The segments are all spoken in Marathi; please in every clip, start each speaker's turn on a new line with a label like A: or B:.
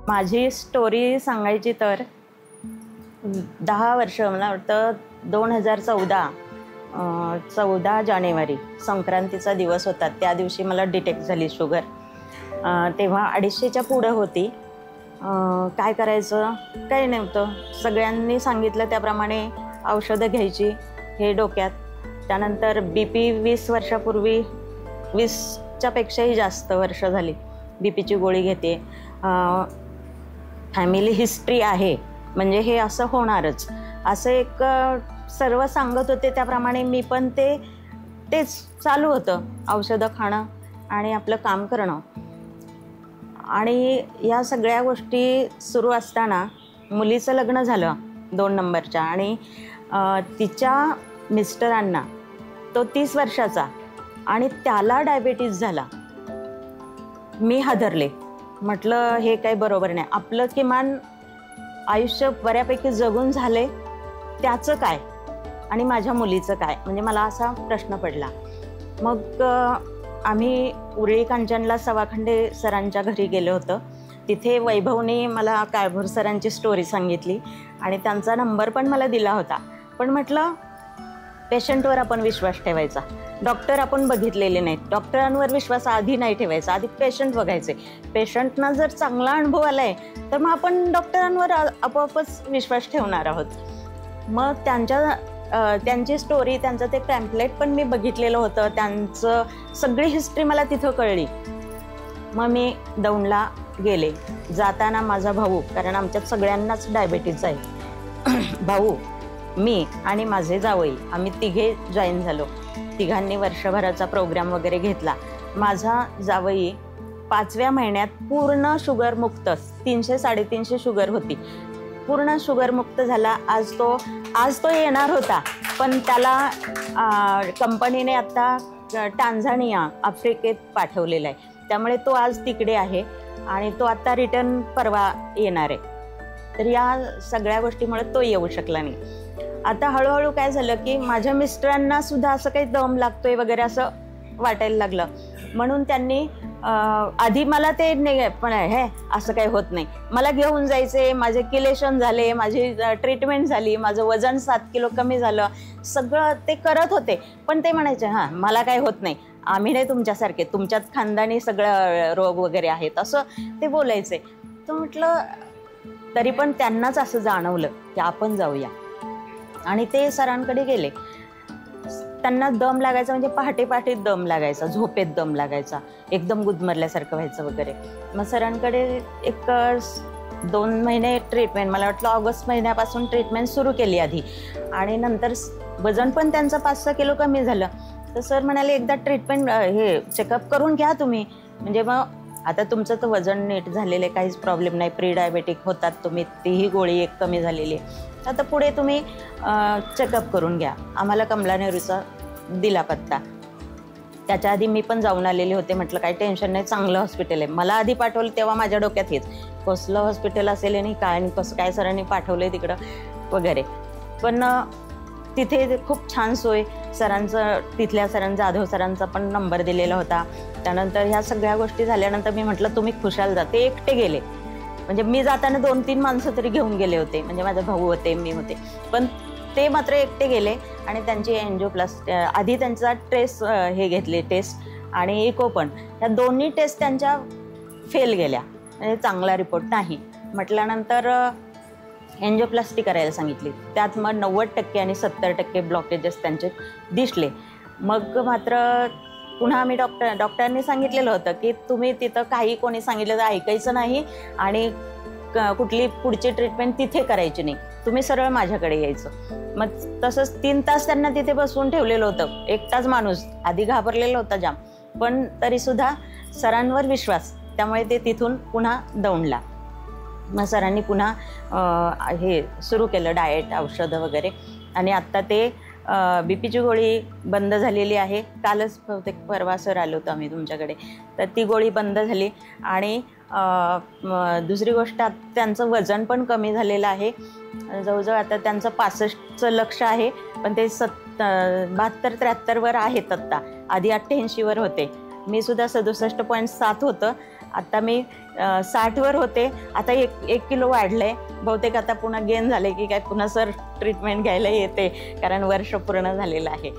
A: माझी स्टोरी सांगायची तर 10 वर्ष, मला वाटतं 2014 जानेवारी संक्रांतीचा दिवस होता. त्या दिवशी मला डिटेक्ट झाली शुगर. तेव्हा 250च्या पुढं होती. काय करायचं काही नव्हतं. सगळ्यांनी सांगितलं त्याप्रमाणे औषधं घ्यायची हे डोक्यात. त्यानंतर BP 20 वर्षापूर्वी, 20च्या पेक्षाही जास्त वर्ष झाली BPची गोळी घेते. फॅमिली हिस्ट्री आहे म्हणजे हे असं होणारच असं एक सर्व सांगत होते. त्याप्रमाणे मी पण तेच चालू होतं, औषधं खाणं आणि आपलं काम करणं. आणि या सगळ्या गोष्टी सुरू असताना मुलीचं लग्न झालं 2 नंबरच्या. आणि तिच्या मिस्टरांना, तो 30 वर्षाचा आणि त्याला डायबेटीस झाला. मी हादरले. म्हटलं हे काही बरोबर नाही. आपलं किमान आयुष्य बऱ्यापैकी जगून झाले, त्याचं काय आणि माझ्या मुलीचं काय, म्हणजे मला असा प्रश्न पडला. मग आम्ही उरळी कांचनला सवाखंडे सरांच्या घरी गेलो होतो. तिथे वैभवने मला काळभोर सरांची स्टोरी सांगितली आणि त्यांचा नंबर पण मला दिला होता. पण म्हटलं पेशंटवर आपण विश्वास ठेवायचा. डॉक्टर आपण बघितलेले नाहीत, डॉक्टरांवर विश्वास आधी नाही ठेवायचा, आधी पेशंट बघायचे. पेशंटना जर चांगला अनुभव आला आहे तर मग आपण डॉक्टरांवर आपोआपच विश्वास ठेवणार आहोत. मग त्यांची स्टोरी, त्यांचं ते पॅम्पलेट पण मी बघितलेलं होतं. त्यांचं सगळी हिस्ट्री मला तिथं कळली. मग मी दौंडला गेले. जाताना माझा भाऊ, कारण आमच्यात सगळ्यांनाच डायबेटीज आहे, भाऊ, मी आणि माझे जावई, आम्ही तिघे जॉईन झालो. तिघांनी वर्षभराचा प्रोग्राम वगैरे घेतला. माझा जावई 5व्या महिन्यात पूर्ण शुगरमुक्त, 300-350 शुगर होती, पूर्ण शुगरमुक्त झाला. आज तो येणार होता, पण त्याला कंपनीने आत्ता टांझानिया, आफ्रिकेत पाठवलेला आहे. त्यामुळे तो आज तिकडे आहे आणि तो आत्ता रिटर्न परवा येणार आहे. तर या सगळ्या गोष्टीमुळे तो येऊ शकला नाही. आता हळूहळू काय झालं की माझ्या मिस्टरांना सुद्धा असं काही दम लागतोय वगैरे असं वाटायला लागलं. म्हणून त्यांनी आधी मला ते पण हे असं काही होत नाही, मला घेऊन जायचे. माझे किलेशन झाले, माझी ट्रीटमेंट झाली, माझं वजन 7 किलो कमी झालं, सगळं ते करत होते. पण ते म्हणायचे हां मला काही होत नाही, आम्ही नाही तुमच्यासारखे, तुमच्यात खानदानी सगळं रोग वगैरे आहेत, असं ते बोलायचे. तर म्हटलं तरी पण त्यांनाच असं जाणवलं की आपण जाऊया. आणि ते सरांकडे गेले. त्यांना दम लागायचा, म्हणजे पहाटे दम लागायचा, झोपेत दम लागायचा, एकदम गुदमरल्यासारखं व्हायचं वगैरे. मग सरांकडे एक 2 महिने ट्रीटमेंट, मला वाटलं ऑगस्ट महिन्यापासून ट्रीटमेंट सुरू केली आधी. आणि नंतर वजन पण त्यांचं 5-6 किलो कमी झालं. तर सर म्हणाले एकदा ट्रीटमेंट हे चेकअप करून घ्या तुम्ही, म्हणजे मग आता तुमचं तर वजन नीट झालेलं आहे, काहीच प्रॉब्लेम नाही, प्री डायबेटिक होतात तुम्ही, तीही गोळी एक कमी झालेली आहे, आता पुढे तुम्ही चेकअप करून घ्या. आम्हाला कमला नेहरूचा दिला पत्ता. त्याच्या आधी मी पण जाऊन आलेले होते. म्हटलं काही टेन्शन नाही, चांगलं हॉस्पिटल आहे. मला आधी पाठवलं तेव्हा माझ्या डोक्यात हेच, कसलं हॉस्पिटल असेल आणि काय आणि कसं काय सरांनी पाठवलं तिकडं वगैरे. पण तिथे खूप छान सोय. सरांचं, तिथल्या सरांचा, जाधव सरांचा पण नंबर दिलेला होता. त्यानंतर ह्या सगळ्या गोष्टी झाल्यानंतर मी म्हटलं तुम्ही खुशाल जा. ते एकटे गेले, म्हणजे मी जाताना 2-3 माणसं तरी घेऊन गेले होते, म्हणजे माझा भाऊ होते, मी होते, पण ते मात्र एकटे गेले. आणि त्यांची एन्जिओप्लास्टी आधी त्यांचा टेस्ट हे घेतले, टेस्ट आणि इको पण, ह्या दोन्ही टेस्ट त्यांच्या फेल गेल्या, म्हणजे चांगला रिपोर्ट नाही. म्हटल्यानंतर एन्जिओप्लास्टी करायला सांगितली. त्यात मग 90% आणि 70% ब्लॉकेजेस त्यांचे दिसले. मग मात्र पुन्हा आम्ही डॉक्टरांनी सांगितलेलं होतं की तुम्ही तिथं काही कोणी सांगितलं तर ऐकायचं नाही आणि कुठली पुढची ट्रीटमेंट तिथे करायची नाही, तुम्ही सरळ माझ्याकडे यायचं. मग तसंच 3 तास त्यांना तिथे बसवून ठेवलेलं होतं. एकटाच माणूस, आधी घाबरलेला होता जाम, पण तरीसुद्धा सरांवर विश्वास, त्यामुळे ते तिथून पुन्हा दौंडला. मग सरांनी पुन्हा हे सुरू केलं, डाएट, औषधं वगैरे. आणि आत्ता ते BPची गोळी बंद झालेली आहे. कालच बहुतेक परवा सर आलो होतो आम्ही तुमच्याकडे, तर ती गोळी बंद झाली. आणि दुसरी गोष्ट, त्यांचं वजन पण कमी झालेलं आहे. जवळजवळ आता त्यांचं 65चं लक्ष आहे, पण ते 72-73 वर आहेत आत्ता. आधी 88 वर होते. मी सुद्धा 67.7 होतं, आता मी 60वर होते. आता एक किलो वाढलंय. बहुतेक आता पुन्हा गेन झाले की काय पुन्हा सर ट्रीटमेंट घ्यायला येते, कारण वर्ष पूर्ण झालेलं आहे.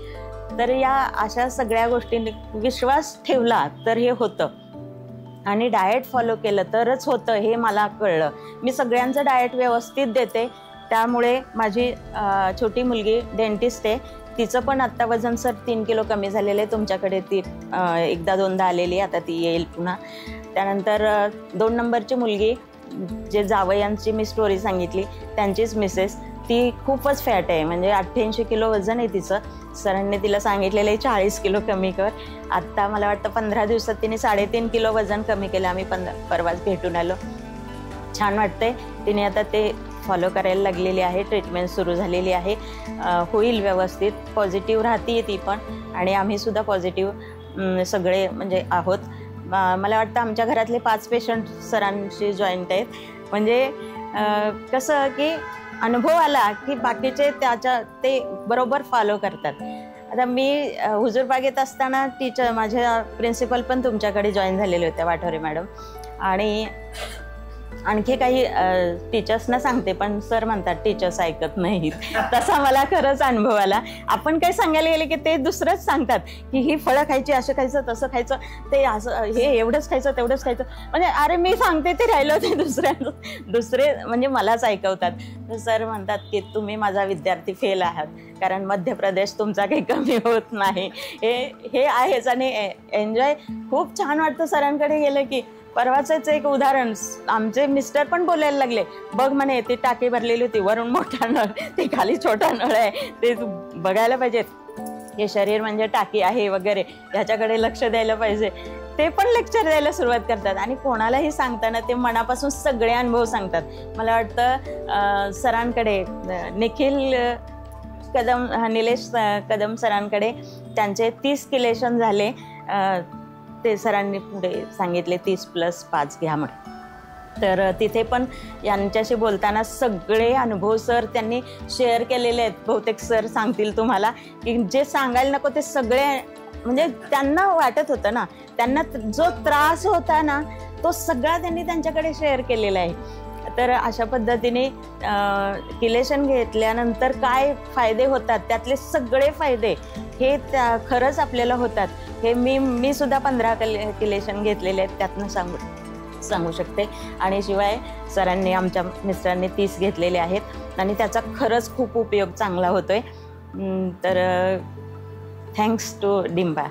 A: तर या अशा सगळ्या गोष्टींनी विश्वास ठेवला तर हे होतं, आणि डाएट फॉलो केलं तरच होतं हे मला कळलं. मी सगळ्यांचं डाएट व्यवस्थित देते, त्यामुळे माझी छोटी मुलगी डेंटिस्ट आहे, तिचं पण आत्ता वजन सर 3 किलो कमी झालेलं आहे. तुमच्याकडे ती एकदा दोनदा आलेली, आता ती येईल पुन्हा. त्यानंतर 2 नंबरची मुलगी, जे जावयांची मी स्टोरी सांगितली, त्यांचीच मिसेस, ती खूपच फॅट आहे, म्हणजे 88 किलो वजन आहे तिचं. सरांनी तिला सांगितलेलं आहे 40 किलो कमी कर. आत्ता मला वाटतं 15 दिवसात तिने 3.5 किलो वजन कमी केलं. आम्ही परवाच भेटून आलो. छान वाटतंय. तिने आता ते फॉलो करायला लागलेली आहे, ट्रीटमेंट सुरू झालेली आहे. होईल व्यवस्थित. पॉझिटिव्ह राहते ती पण, आणि आम्हीसुद्धा पॉझिटिव्ह सगळे म्हणजे आहोत. मला वाटतं आमच्या घरातले 5 पेशंट सरांशी जॉईंट आहेत. म्हणजे कसं की अनुभव आला की बाकीचे ते बरोबर फॉलो करतात. आता मी हुजूरबागेत असताना टीचर, माझ्या प्रिन्सिपल पण तुमच्याकडे जॉईन झालेले होते, वाठोरे मॅडम, आणि आणखी काही टीचर्सना सांगते, पण सर म्हणतात टीचर्स ऐकत नाहीत. तसा मला खरंच अनुभव आला. आपण काही सांगायला गेले की ते दुसरंच सांगतात की ही फळं खायची, असं खायचं, तसं खायचं, ते असं, हे एवढंच खायचं, तेवढंच खायचं. म्हणजे अरे मी सांगते ते राहिलं, ते दुसरे म्हणजे मलाच ऐकवतात. तर सर म्हणतात की तुम्ही माझा विद्यार्थी फेल आहात, कारण मध्य प्रदेश तुमचा काही कमी होत नाही. हे आहेच. आणि एन्जॉय खूप छान वाटतं सरांकडे गेलं की. परवाचंच एक उदाहरण, आमचे मिस्टर पण बोलायला लागले, बघ म्हणे ती टाकी भरलेली होती, वरून मोठा नळ, ते खाली छोटा नळ आहे, ते बघायला पाहिजे, हे शरीर म्हणजे टाकी आहे वगैरे, ह्याच्याकडे लक्ष द्यायला पाहिजे. ते पण लेक्चर द्यायला सुरुवात करतात, आणि कोणालाही सांगताना ते मनापासून सगळे अनुभव सांगतात. मला वाटतं सरांकडे निलेश कदम सरांकडे त्यांचे 30 किलेशन झाले. ते सरांनी पुढे सांगितले 30+5 घ्या म्हणून. तर तिथे पण यांच्याशी बोलताना सगळे अनुभव सर त्यांनी शेअर केलेले आहेत. बहुतेक सर सांगतील तुम्हाला की जे सांगायला नको ते सगळे, म्हणजे त्यांना वाटत होतं ना, त्यांना जो त्रास होता ना तो सगळा त्यांनी त्यांच्याकडे शेअर केलेला आहे. तर अशा पद्धतीने किलेशन घेतल्यानंतर काय फायदे होतात, त्यातले सगळे फायदे हे खरंच आपल्याला होतात. हे मी सुद्धा 15 किलेशन घेतलेले आहेत, त्यातनं सांगू शकते. आणि शिवाय सरांनी, आमच्या मिस्टरांनी 30 घेतलेले आहेत, आणि त्याचा खरंच खूप उपयोग चांगला होतोय. तर थँक्स टू डिंबा.